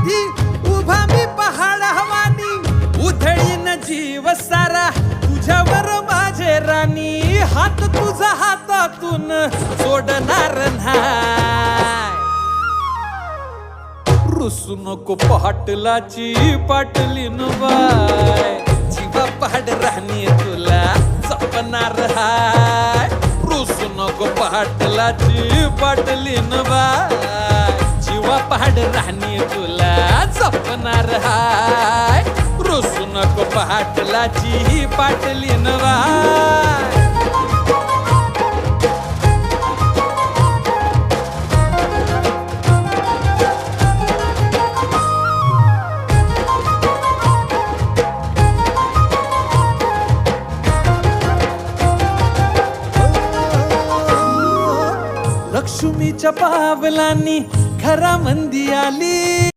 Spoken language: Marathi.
मधी उभा मी पहाड हवानी उधळीन जीव सारा तुझ्यावर माझे राणी हात तुझा हातातून सोडणार नाही रुसू नको पाटलाची पाटलीन बाय जीवा पहाड राणी तुला जपणार हाय रुसू नको पाटलाची पाटलीन बाय जीवा पहाड राणी तुला जपणार हाय रुसू नको पाटलाची पाटलीन बाय लक्ष्मीच्या पावलांनी घरामंदी आली